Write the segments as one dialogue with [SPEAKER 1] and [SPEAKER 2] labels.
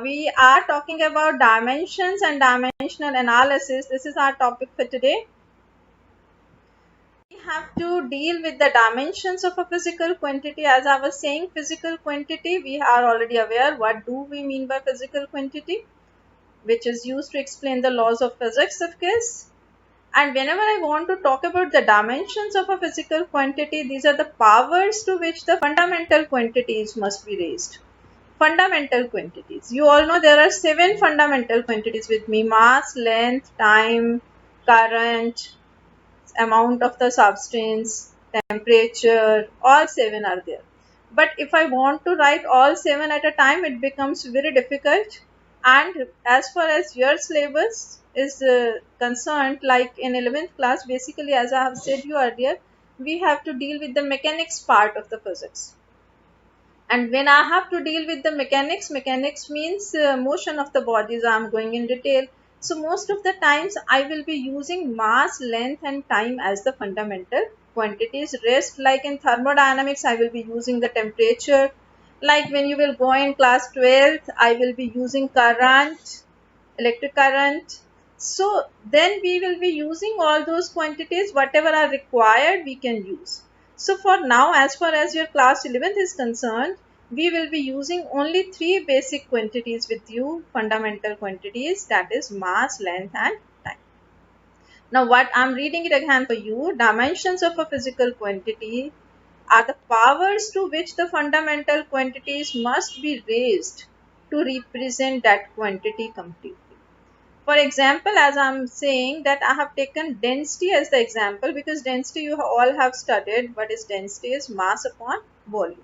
[SPEAKER 1] We are talking about dimensions and dimensional analysis. This is our topic for today. We have to deal with the dimensions of a physical quantity. As I was saying, physical quantity, we are already aware. What do we mean by physical quantity? Which is used to explain the laws of physics, of course. And whenever I want to talk about the dimensions of a physical quantity, these are the powers to which the fundamental quantities must be raised. Fundamental quantities. You all know there are 7 fundamental quantities with me: mass, length, time, current, amount of the substance, temperature, all 7 are there. But if I want to write all 7 at a time, it becomes very difficult. And as far as your syllabus is concerned, like in 11th class, basically, as I have said you earlier, we have to deal with the mechanics part of the physics. And when I have to deal with the mechanics means motion of the bodies. I'm going in detail. So most of the times I will be using mass, length and time as the fundamental quantities. Rest, like in thermodynamics, I will be using the temperature. Like when you will go in class 12th, I will be using current, electric current. So then we will be using all those quantities, whatever are required we can use. So for now, as far as your class 11th is concerned, we will be using only 3 basic quantities with you, fundamental quantities, that is mass, length and time. Now what I'm reading it again for you, dimensions of a physical quantity are the powers to which the fundamental quantities must be raised to represent that quantity completely. For example, as I'm saying that I have taken density as the example because density you all have studied. What is density? Is mass upon volume.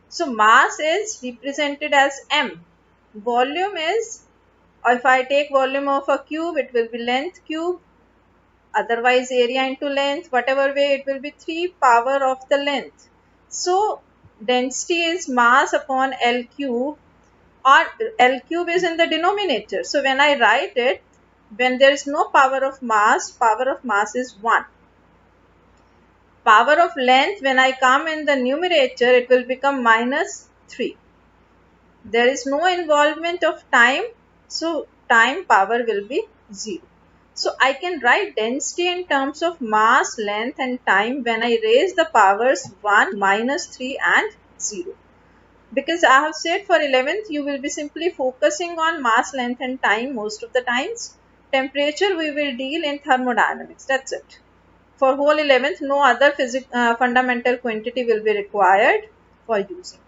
[SPEAKER 1] So mass is represented as m. Volume is, or if I take volume of a cube, it will be length cube. Otherwise area into length, whatever way, it will be 3 power of the length. So density is mass upon L cube, or L cube is in the denominator. So when I write it, when there is no power of mass is 1. Power of length, when I come in the numerator, it will become minus 3. There is no involvement of time, so time power will be 0. So I can write density in terms of mass, length and time when I raise the powers 1, minus 3 and 0. Because I have said for 11th, you will be simply focusing on mass, length and time most of the times. Temperature we will deal in thermodynamics, that's it. For whole 11th, no other fundamental quantity will be required for using.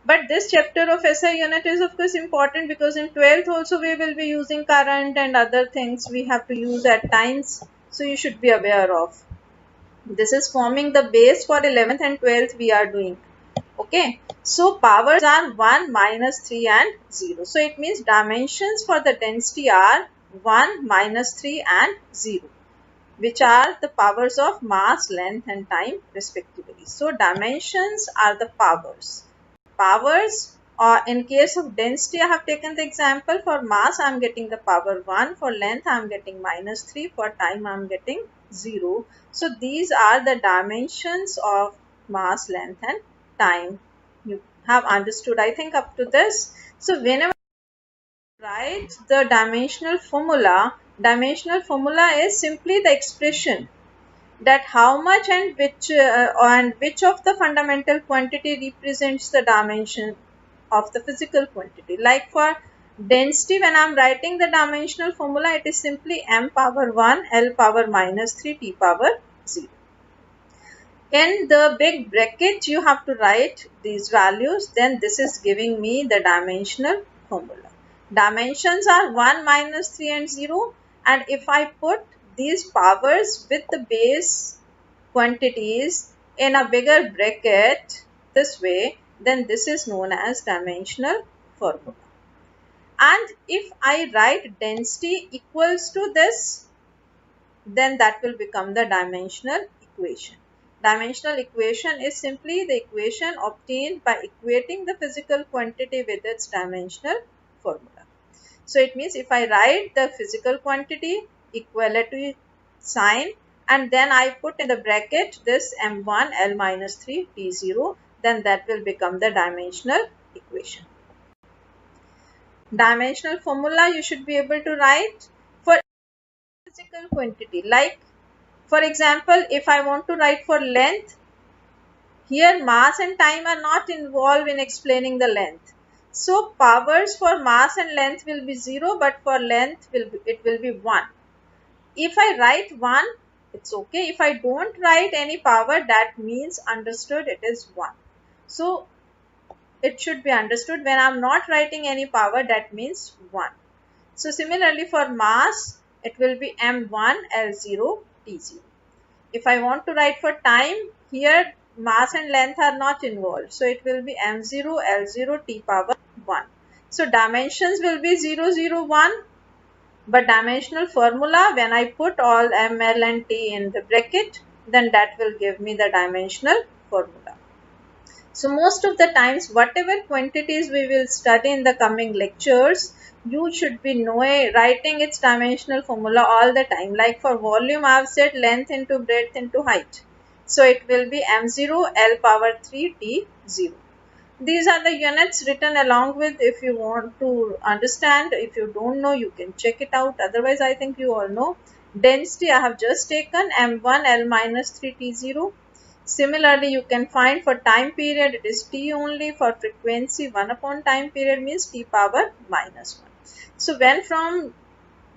[SPEAKER 1] But this chapter of SI unit is of course important because in 12th also we will be using current and other things we have to use at times. So you should be aware of. This is forming the base for 11th and 12th we are doing. Okay, so powers are 1, minus 3 and 0. So it means dimensions for the density are 1, minus 3 and 0, which are the powers of mass, length and time respectively. So dimensions are the powers. Powers, in case of density, I have taken the example. For mass, I am getting the power 1. For length, I am getting minus 3. For time, I am getting 0. So these are the dimensions of mass, length and time. You have understood, I think, up to this. So whenever you write the dimensional formula is simply the expression that how much and which of the fundamental quantity represents the dimension of the physical quantity. Like for density, when I am writing the dimensional formula, it is simply m power 1, L power minus 3, T power 0. In the big bracket, you have to write these values. Then this is giving me the dimensional formula. Dimensions are 1, minus 3 and 0. And if I put these powers with the base quantities in a bigger bracket this way, then this is known as dimensional formula. And if I write density equals to this, then that will become the dimensional equation. Dimensional equation is simply the equation obtained by equating the physical quantity with its dimensional formula. So it means if I write the physical quantity equality sign and then I put in the bracket this m1 L minus 3 T0, then that will become the dimensional equation. dimensional formula you should be able to write for physical quantity. Like for example, if I want to write for length, here mass and time are not involved in explaining the length. So powers for mass and length will be 0, but for length it will be 1. If I write 1, it's okay. If I don't write any power, that means understood it is 1. So it should be understood when I'm not writing any power, that means 1. So similarly for mass, it will be m1 l0 t0. If I want to write for time, here mass and length are not involved. So it will be m0 l0 t power 1. So dimensions will be 0, 0, 1. But dimensional formula, when I put all m, l and t in the bracket, then that will give me the dimensional formula. So most of the times, whatever quantities we will study in the coming lectures, you should be writing its dimensional formula all the time. Like for volume, I have said length into breadth into height. So it will be m0 l power 3 t0. These are the units written along with. If you want to understand, if you don't know, you can check it out. Otherwise, I think you all know. Density, I have just taken m1 l minus 3 t0. Similarly, you can find for time period, it is t only. For frequency, 1 upon time period means t power minus 1. So when from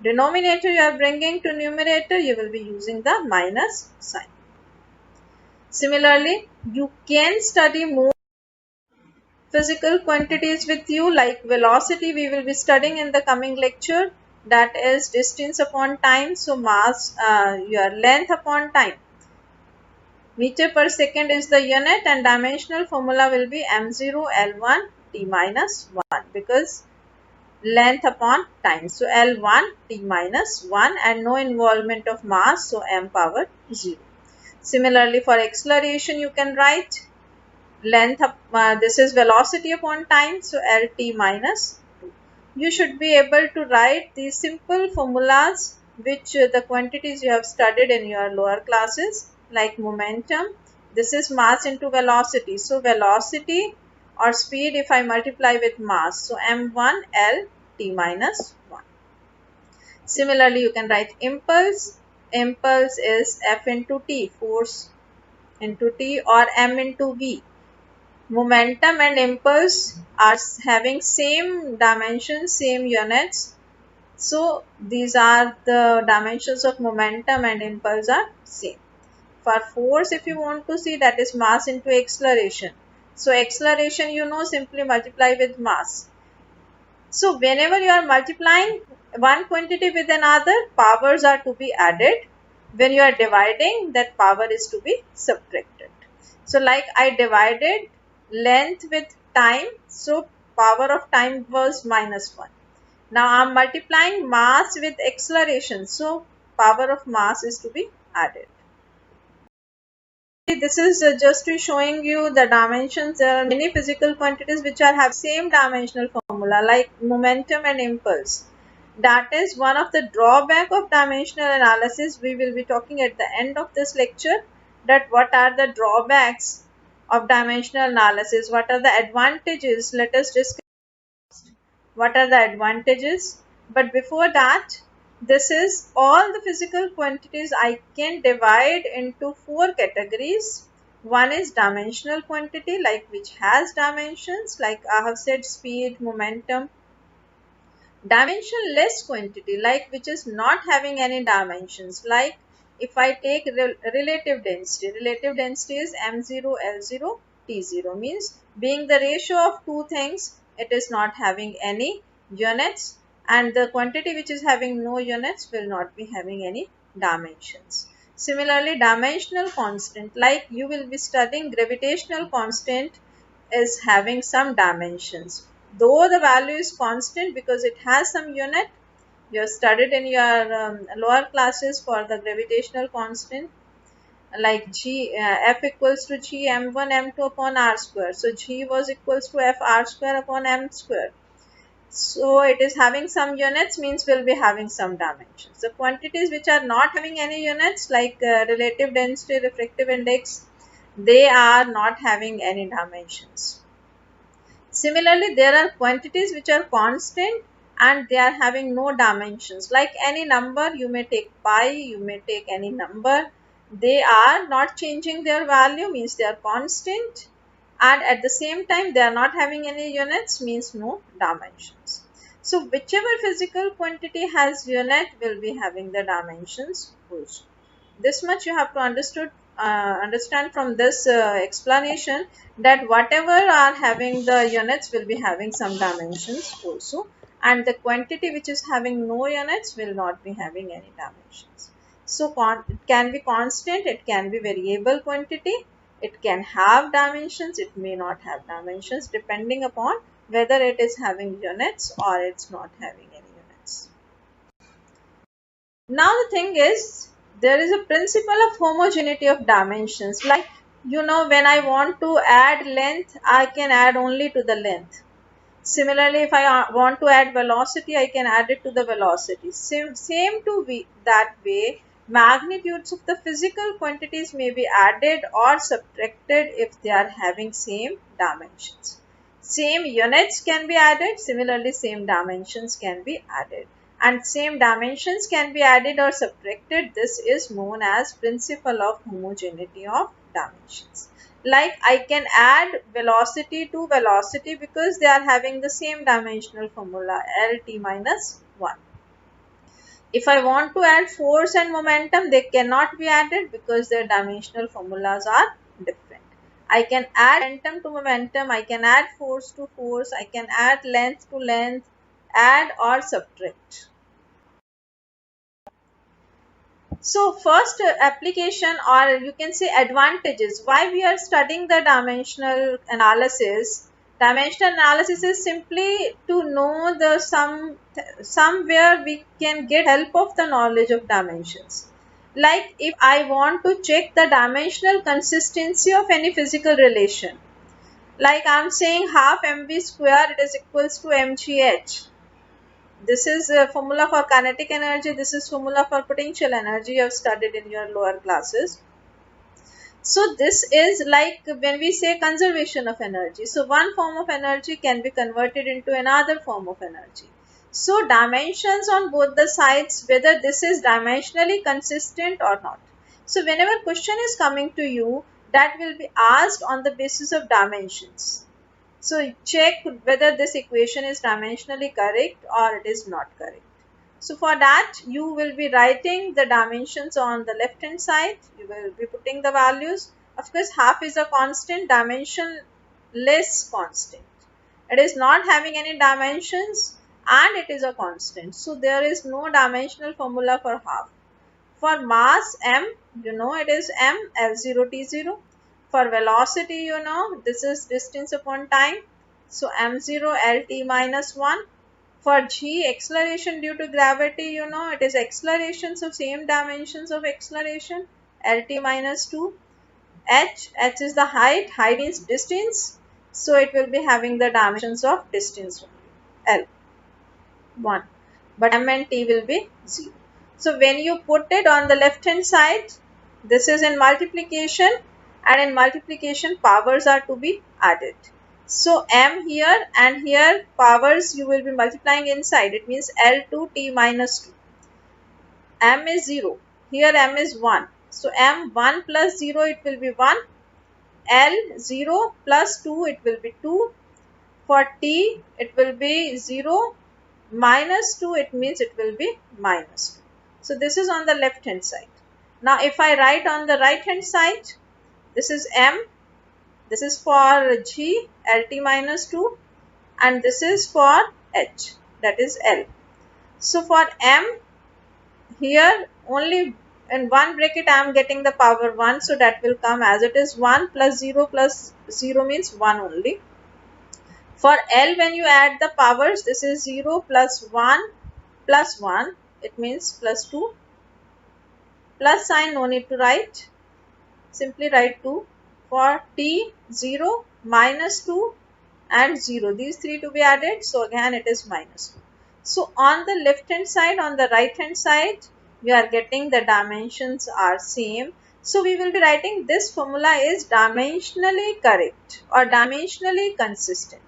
[SPEAKER 1] denominator you are bringing to numerator, you will be using the minus sign. Similarly, you can study more physical quantities with you, like velocity we will be studying in the coming lecture, that is distance upon time. So mass, your length upon time. Meter per second is the unit, and dimensional formula will be m0 l1 t minus 1, because length upon time. So l1 t minus 1, and no involvement of mass, so m power 0. Similarly, for acceleration you can write length up, this is velocity upon time, so lt minus 2. You should be able to write these simple formulas which the quantities you have studied in your lower classes, like momentum. This is mass into velocity. So velocity or speed, if I multiply with mass, so m1 l t minus 1. Similarly, you can write impulse. Impulse is f into t, force into t, or m into v. Momentum and impulse are having same dimensions, same units. So these are the dimensions of momentum and impulse are same. For force, if you want to see, that is mass into acceleration. So acceleration, you know, simply multiply with mass. So whenever you are multiplying one quantity with another, powers are to be added. When you are dividing, that power is to be subtracted. So like I divided length with time, so power of time was minus 1. Now I am multiplying mass with acceleration, so power of mass is to be added. This is just to showing you the dimensions. There are many physical quantities which are have same dimensional formula, like momentum and impulse. That is one of the drawback of dimensional analysis. We will be talking at the end of this lecture that what are the drawbacks of dimensional analysis, what are the advantages. Let us discuss what are the advantages. But before that, this is all the physical quantities I can divide into 4 categories. One is dimensional quantity, like which has dimensions, like I have said speed, momentum. Dimensionless quantity, like which is not having any dimensions, like if I take relative density is m0 l0 t0, means being the ratio of two things, it is not having any units, and the quantity which is having no units will not be having any dimensions. Similarly, dimensional constant, like you will be studying gravitational constant, is having some dimensions, though the value is constant because it has some unit. You have studied in your lower classes for the gravitational constant, like g f equals to g m1 m2 upon r square. So g was equals to f r square upon m square. So it is having some units, means will be having some dimensions. The quantities which are not having any units, like relative density, refractive index, they are not having any dimensions. Similarly, there are quantities which are constant and they are having no dimensions. Like any number, you may take pi, you may take any number. They are not changing their value, means they are constant, and at the same time they are not having any units, means no dimensions. So whichever physical quantity has unit will be having the dimensions also. This much you have to understand from this explanation, that whatever are having the units will be having some dimensions also, and the quantity which is having no units will not be having any dimensions. So it can be constant, it can be variable quantity, it can have dimensions, it may not have dimensions, depending upon whether it is having units or it's not having any units. Now the thing is, there is a principle of homogeneity of dimensions. Like, when I want to add length, I can add only to the length. Similarly, if I want to add velocity, I can add it to the velocity. Same to be that way, magnitudes of the physical quantities may be added or subtracted if they are having same dimensions. Same units can be added, similarly same dimensions can be added. And same dimensions can be added or subtracted. This is known as principle of homogeneity of dimensions. Like, I can add velocity to velocity because they are having the same dimensional formula, Lt minus 1. If I want to add force and momentum, they cannot be added because their dimensional formulas are different. I can add momentum to momentum, I can add force to force, I can add length to length, add or subtract. So first application, or you can say advantages, why we are studying the dimensional analysis. Dimensional analysis is simply to know the somewhere we can get help of the knowledge of dimensions. Like, if I want to check the dimensional consistency of any physical relation, like I'm saying half mv square, it is equals to mgh. This is a formula for kinetic energy. This is formula for potential energy you have studied in your lower classes. So this is like when we say conservation of energy. So one form of energy can be converted into another form of energy. So dimensions on both the sides, whether this is dimensionally consistent or not. So whenever question is coming to you, that will be asked on the basis of dimensions. So check whether this equation is dimensionally correct or it is not correct. So for that, you will be writing the dimensions on the left hand side. You will be putting the values. Of course, half is a constant, dimensionless constant. It is not having any dimensions and it is a constant. So there is no dimensional formula for half. For mass m, it is m L0 T0. For velocity, this is distance upon time. So m0 Lt minus 1. For g, acceleration due to gravity, it is acceleration, so same dimensions of acceleration, Lt minus 2. H is the height means distance, so it will be having the dimensions of distance only, L, 1. But m and t will be 0. So when you put it on the left hand side, this is in multiplication, and in multiplication powers are to be added. So m here and here powers you will be multiplying inside. It means L2 t minus 2. M is 0. Here m is 1. So m 1 plus 0 it will be 1. L 0 plus 2 it will be 2. For t it will be 0 minus 2, it means it will be minus 2. So this is on the left hand side. Now if I write on the right hand side, this is m, this is for g, Lt minus 2, and this is for h, that is L. So for m, here only in one bracket I am getting the power 1, so that will come as it is 1 plus 0 means 1 only. For L, when you add the powers, this is 0 plus 1 plus 1, it means plus 2. Plus sign, no need to write, simply write 2. For t, 0, minus 2 and 0. These three to be added, so again it is minus 2. So on the left hand side, on the right hand side, we are getting the dimensions are same. So we will be writing this formula is dimensionally correct or dimensionally consistent.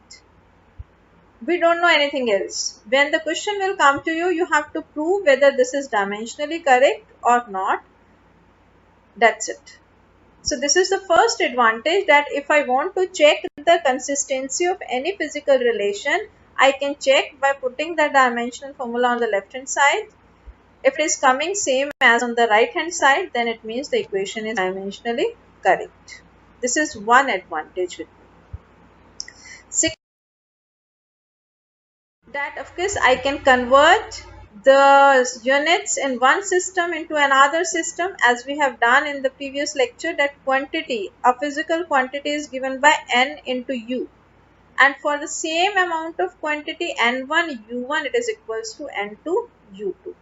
[SPEAKER 1] We don't know anything else. When the question will come to you, you have to prove whether this is dimensionally correct or not. That's it. So this is the first advantage, that if I want to check the consistency of any physical relation, I can check by putting the dimensional formula on the left hand side. If it is coming same as on the right hand side, then it means the equation is dimensionally correct. This is one advantage with me. That of course I can convert the units in one system into another system, as we have done in the previous lecture, that quantity, a physical quantity is given by n into u, and for the same amount of quantity n1 u1, it is equals to n2 u2.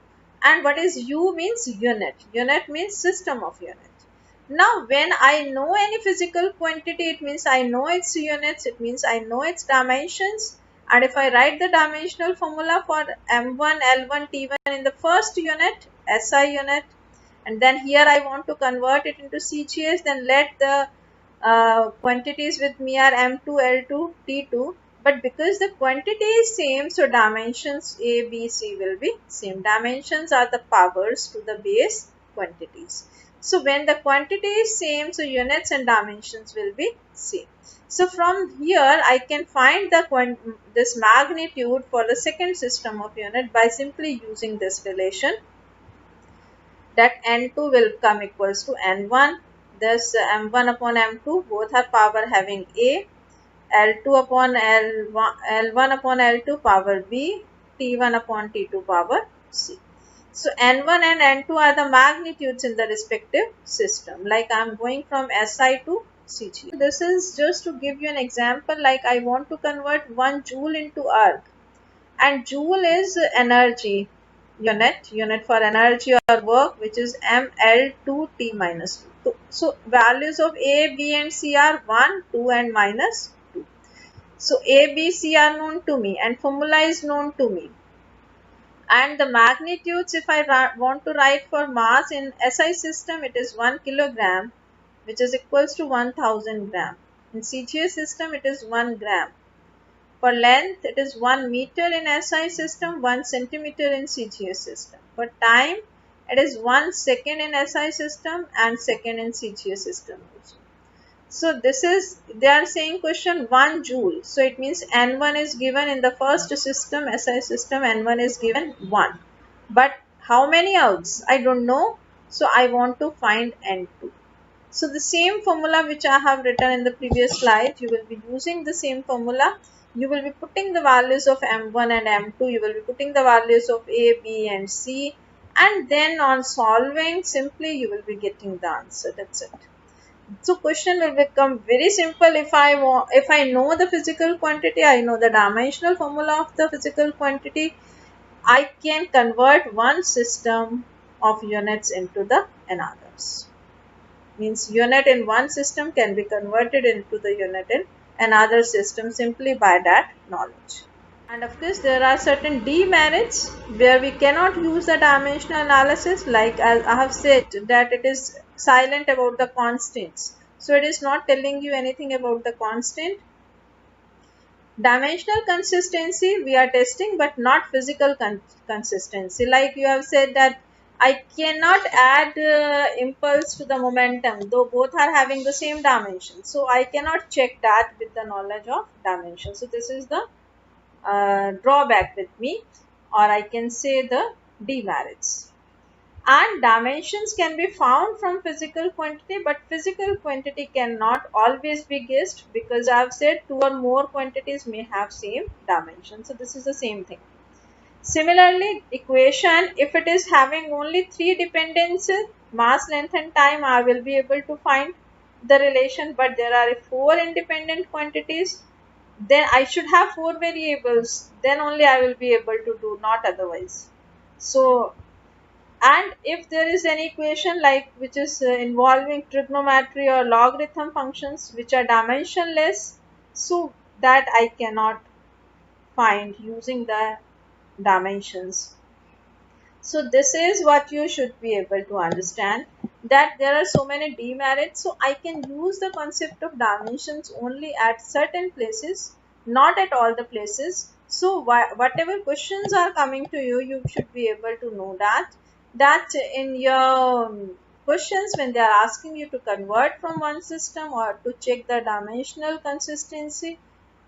[SPEAKER 1] And what is u means? Unit means system of units. Now when I know any physical quantity, it means I know its units, it means I know its dimensions. And if I write the dimensional formula for m1 l1 t1 in the first unit, SI unit, and then here I want to convert it into CGS, then let the quantities with me are m2 l2 t2, but because the quantity is same, so dimensions a b c will be same. Dimensions are the powers to the base quantities. So when the quantity is same, so units and dimensions will be same. So from here I can find the this magnitude for the second system of unit by simply using this relation, that n2 will come equals to n1. Thus m1 upon m2 both are power having a, l2 upon l1, l1 upon l2 power b, t1 upon t2 power c. So n1 and n2 are the magnitudes in the respective system. Like I am going from SI to CG. This is just to give you an example, like I want to convert 1 joule into arc, and joule is energy unit for energy or work, which is ml2 t minus 2. So values of a, b and c are 1, 2 and minus 2. So a, b, c are known to me and formula is known to me. And the magnitudes, if I want to write for mass in SI system, it is 1 kilogram, which is equals to 1000 gram. In CGS system, it is 1 gram. For length, it is 1 meter in SI system, 1 centimeter in CGS system. For time, it is 1 second in SI system and second in CGS system also. So this is, they are saying question 1 joule. So it means N1 is given in the first system, SI system, N1 is given 1. But how many outs? I don't know. So I want to find N2. So the same formula which I have written in the previous slide, you will be using the same formula. You will be putting the values of M1 and M2. You will be putting the values of A, B and C. And then on solving, simply you will be getting the answer. That's it. So question will become very simple if I know the physical quantity, I know the dimensional formula of the physical quantity, I can convert one system of units into the another's. Means unit in one system can be converted into the unit in another system simply by that knowledge. And of course, there are certain demerits where we cannot use the dimensional analysis, like as I have said that it is silent about the constants. So it is not telling you anything about the constant. Dimensional consistency we are testing, but not physical consistency. Like you have said that I cannot add impulse to the momentum, though both are having the same dimension. So I cannot check that with the knowledge of dimension. So this is the drawback with me, or I can say the demerits. And dimensions can be found from physical quantity, but physical quantity cannot always be guessed, because I have said 2 or more quantities may have same dimension. So this is the same thing. Similarly, equation, if it is having only 3 dependencies, mass, length and time, I will be able to find the relation, but there are 4 independent quantities, then I should have 4 variables, then only I will be able to do, not otherwise. So, and if there is any equation like which is involving trigonometry or logarithm functions which are dimensionless, so that I cannot find using the dimensions. So this is what you should be able to understand, that there are so many demerits. So I can use the concept of dimensions only at certain places, not at all the places. So whatever questions are coming to you, you should be able to know that in your questions, when they are asking you to convert from one system or to check the dimensional consistency,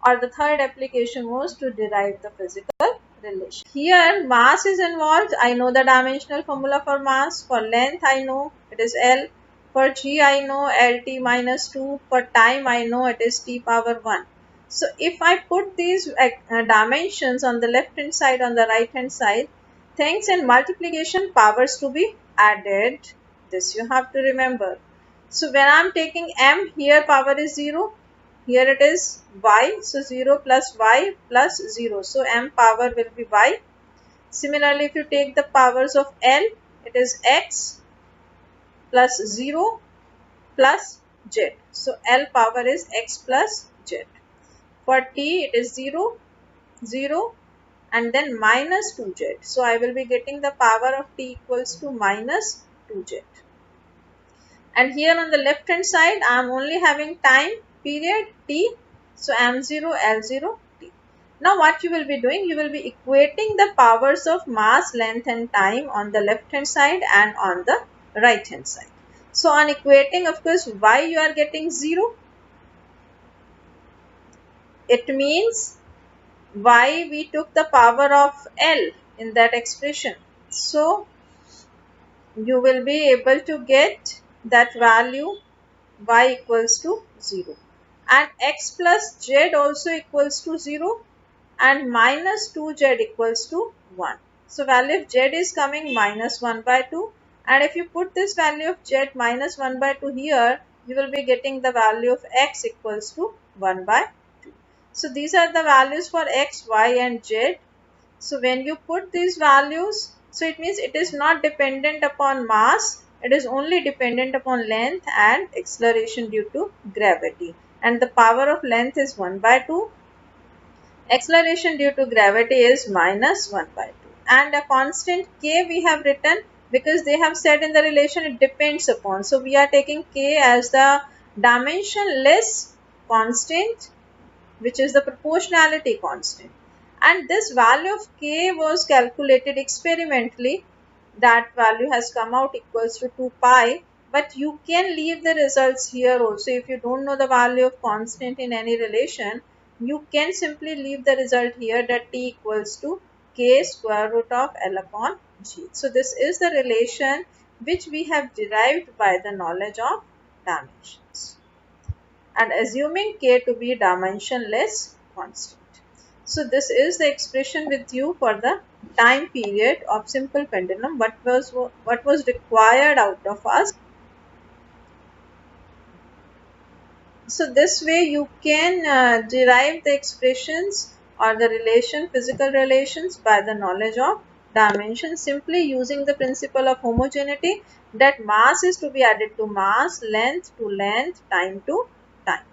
[SPEAKER 1] or the third application was to derive the physical relation. Here mass is involved. I know the dimensional formula for mass. For length I know it is L. For G I know LT minus 2. For time I know it is T power 1. So if I put these dimensions on the left hand side, on the right hand side, thanks in multiplication powers to be added. This you have to remember. So when I am taking m, here power is 0, here it is y, so 0 plus y plus 0, so m power will be y. Similarly, if you take the powers of L, it is x plus 0 plus z, so L power is x plus z. For t it is 0, 0 and then minus 2z, so I will be getting the power of t equals to minus 2z. And here on the left hand side I am only having time period t, so m0 L0 t. Now what you will be doing, you will be equating the powers of mass, length and time on the left hand side and on the right hand side. So on equating, of course, why you are getting 0? It means why we took the power of L in that expression. So you will be able to get that value y equals to 0, and x plus z also equals to 0, and minus 2z equals to 1. So value of z is coming minus 1 by 2, and if you put this value of z minus 1 by 2 here, you will be getting the value of x equals to 1 by 2. So these are the values for x, y and z. So when you put these values, so it means it is not dependent upon mass, it is only dependent upon length and acceleration due to gravity. And the power of length is 1 by 2, acceleration due to gravity is minus 1 by 2. And a constant k we have written because they have said in the relation it depends upon. So we are taking k as the dimensionless constant, which is the proportionality constant. And this value of k was calculated experimentally. That value has come out equals to 2 pi. But you can leave the results here also. If you don't know the value of constant in any relation, you can simply leave the result here, that t equals to k square root of L upon g. So this is the relation which we have derived by the knowledge of dimensions, and assuming k to be dimensionless constant. So this is the expression with you for the time period of simple pendulum, what was required out of us. So this way you can derive the expressions or the physical relations by the knowledge of dimension, simply using the principle of homogeneity, that mass is to be added to mass, length to length, time to time,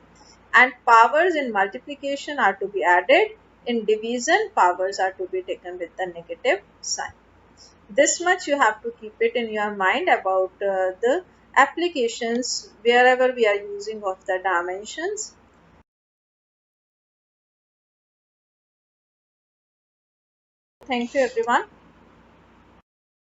[SPEAKER 1] and powers in multiplication are to be added, in division powers are to be taken with the negative sign. This much you have to keep it in your mind about the applications wherever we are using of the dimensions. Thank you everyone.